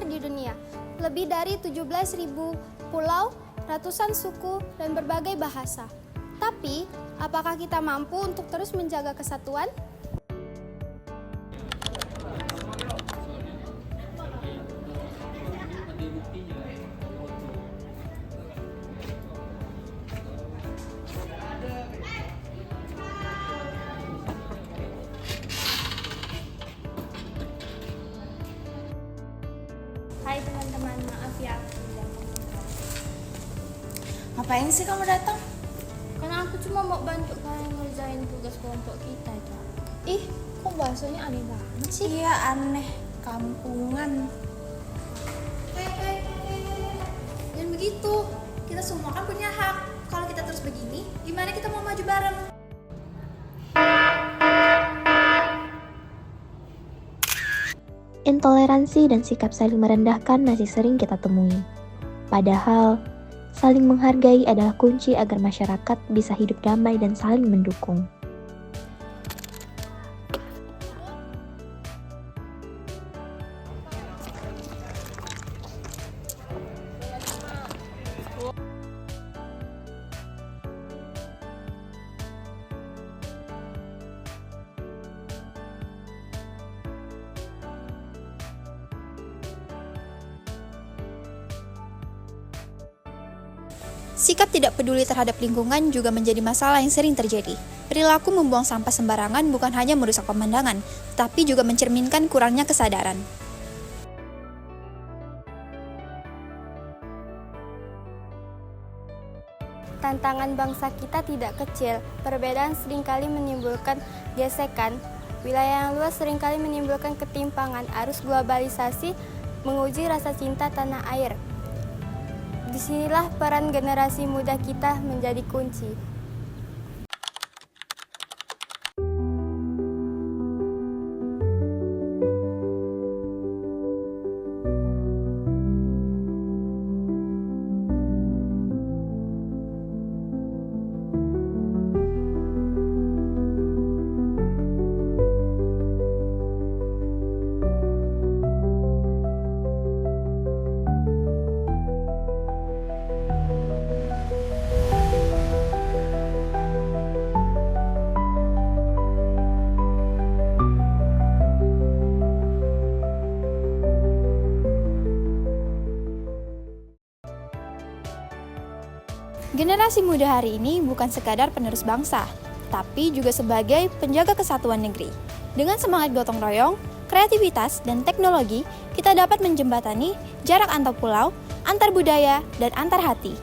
di dunia. Lebih dari 17.000 pulau, ratusan suku, dan berbagai bahasa. Tapi, apakah kita mampu untuk terus menjaga kesatuan? Hai teman-teman, maaf ya aku tidak mau. Ngapain sih kamu datang? Karena aku cuma mau bantu kalian ngerjain tugas kelompok kita aja. Ih, kok bahasanya aneh banget sih? Iya, aneh. Kampungan. Jangan begitu. Kita semua kan punya hak. Kalau kita terus begini, gimana kita mau maju bareng? Intoleransi dan sikap saling merendahkan masih sering kita temui. Padahal, saling menghargai adalah kunci agar masyarakat bisa hidup damai dan saling mendukung. Sikap tidak peduli terhadap lingkungan juga menjadi masalah yang sering terjadi. Perilaku membuang sampah sembarangan bukan hanya merusak pemandangan, tapi juga mencerminkan kurangnya kesadaran. Tantangan bangsa kita tidak kecil. Perbedaan seringkali menimbulkan gesekan. Wilayah yang luas seringkali menimbulkan ketimpangan. Arus globalisasi menguji rasa cinta tanah air. Disinilah peran generasi muda kita menjadi kunci. Generasi muda hari ini bukan sekadar penerus bangsa, tapi juga sebagai penjaga kesatuan negeri. Dengan semangat gotong royong, kreativitas, dan teknologi, kita dapat menjembatani jarak antar pulau, antar budaya, dan antar hati.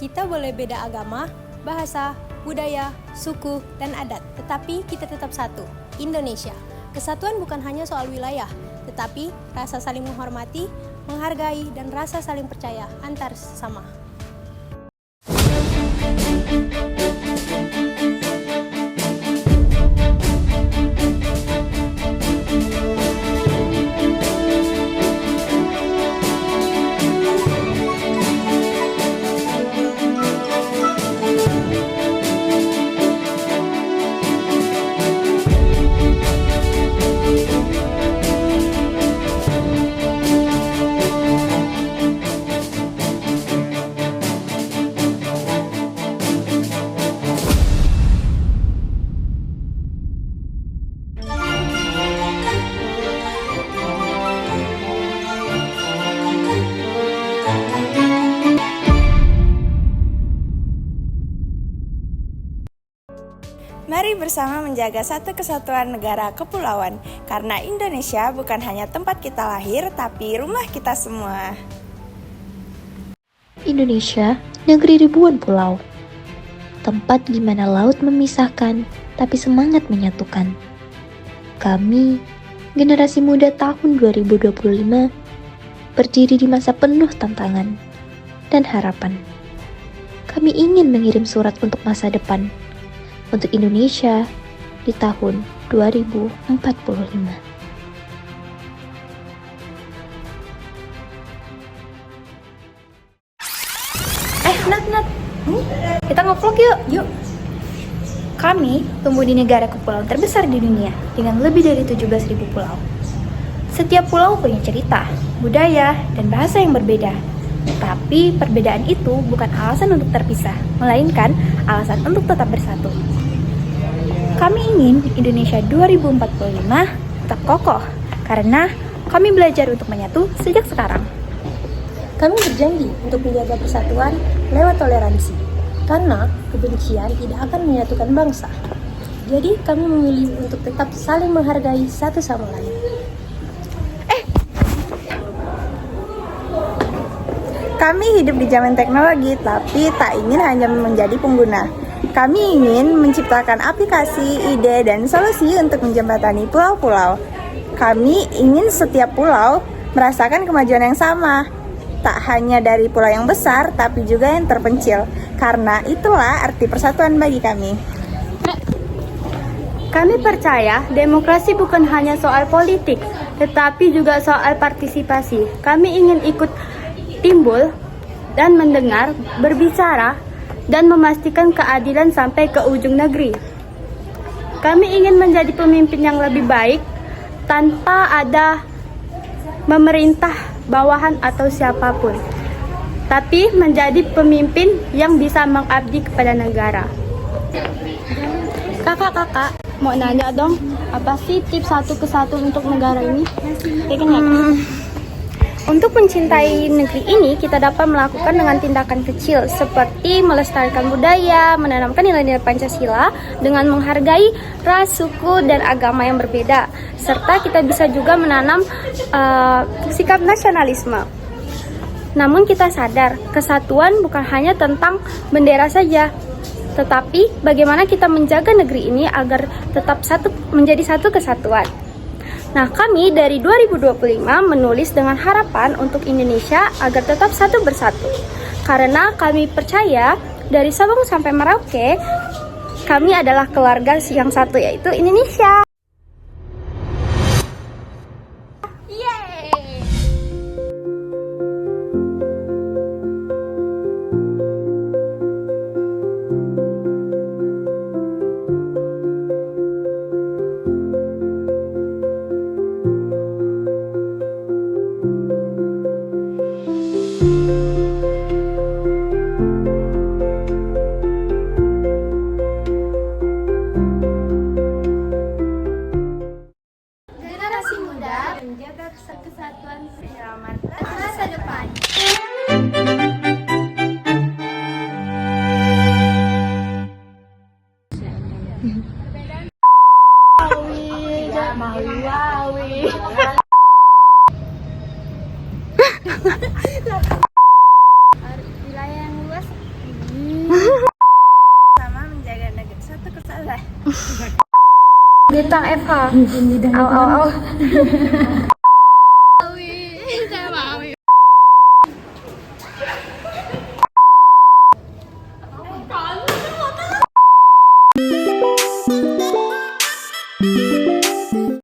Kita boleh beda agama, bahasa, budaya, suku, dan adat, tetapi kita tetap satu, Indonesia. Kesatuan bukan hanya soal wilayah, tetapi rasa saling menghormati, menghargai, dan rasa saling percaya antar sesama. Mari bersama menjaga satu kesatuan negara kepulauan, karena Indonesia bukan hanya tempat kita lahir, tapi rumah kita semua. Indonesia, negeri ribuan pulau. Tempat di mana laut memisahkan, tapi semangat menyatukan. Kami, generasi muda tahun 2025, berdiri di masa penuh tantangan dan harapan. Kami ingin mengirim surat untuk masa depan, untuk Indonesia di tahun 2045. Nat, kita nge-vlog yuk. Kami tumbuh di negara kepulauan terbesar di dunia dengan lebih dari 17.000 pulau. Setiap pulau punya cerita, budaya, dan bahasa yang berbeda. Tapi perbedaan itu bukan alasan untuk terpisah, melainkan alasan untuk tetap bersatu. Kami ingin Indonesia 2045 tetap kokoh, karena kami belajar untuk menyatu sejak sekarang. Kami berjanji untuk menjaga persatuan lewat toleransi, karena kebencian tidak akan menyatukan bangsa. Jadi kami memilih untuk tetap saling menghargai satu sama lain. Kami hidup di zaman teknologi, tapi tak ingin hanya menjadi pengguna. Kami ingin menciptakan aplikasi, ide, dan solusi untuk menjembatani pulau-pulau. Kami ingin setiap pulau merasakan kemajuan yang sama. Tak hanya dari pulau yang besar, tapi juga yang terpencil. Karena itulah arti persatuan bagi kami. Kami percaya demokrasi bukan hanya soal politik, tetapi juga soal partisipasi. Kami ingin ikut timbul dan mendengar, berbicara, dan memastikan keadilan sampai ke ujung negeri. Kami ingin menjadi pemimpin yang lebih baik tanpa ada memerintah bawahan atau siapapun, tapi menjadi pemimpin yang bisa mengabdi kepada negara. Kakak, mau nanya dong, apa sih tips satu kesatuan untuk negara ini? Untuk mencintai negeri ini, kita dapat melakukan dengan tindakan kecil seperti melestarikan budaya, menanamkan nilai-nilai Pancasila dengan menghargai ras, suku, dan agama yang berbeda, serta kita bisa juga menanam sikap nasionalisme. Namun kita sadar, kesatuan bukan hanya tentang bendera saja, tetapi bagaimana kita menjaga negeri ini agar tetap menjadi satu kesatuan. Nah, kami dari 2025 menulis dengan harapan untuk Indonesia agar tetap satu bersatu. Karena kami percaya dari Sabang sampai Merauke, kami adalah keluarga yang satu, yaitu Indonesia. Generasi muda menjaga kesatuan menyelamatkan masa depan. Wilayah yang luas Sama menjaga negeri satu kesatuan. Bintang FH. Au.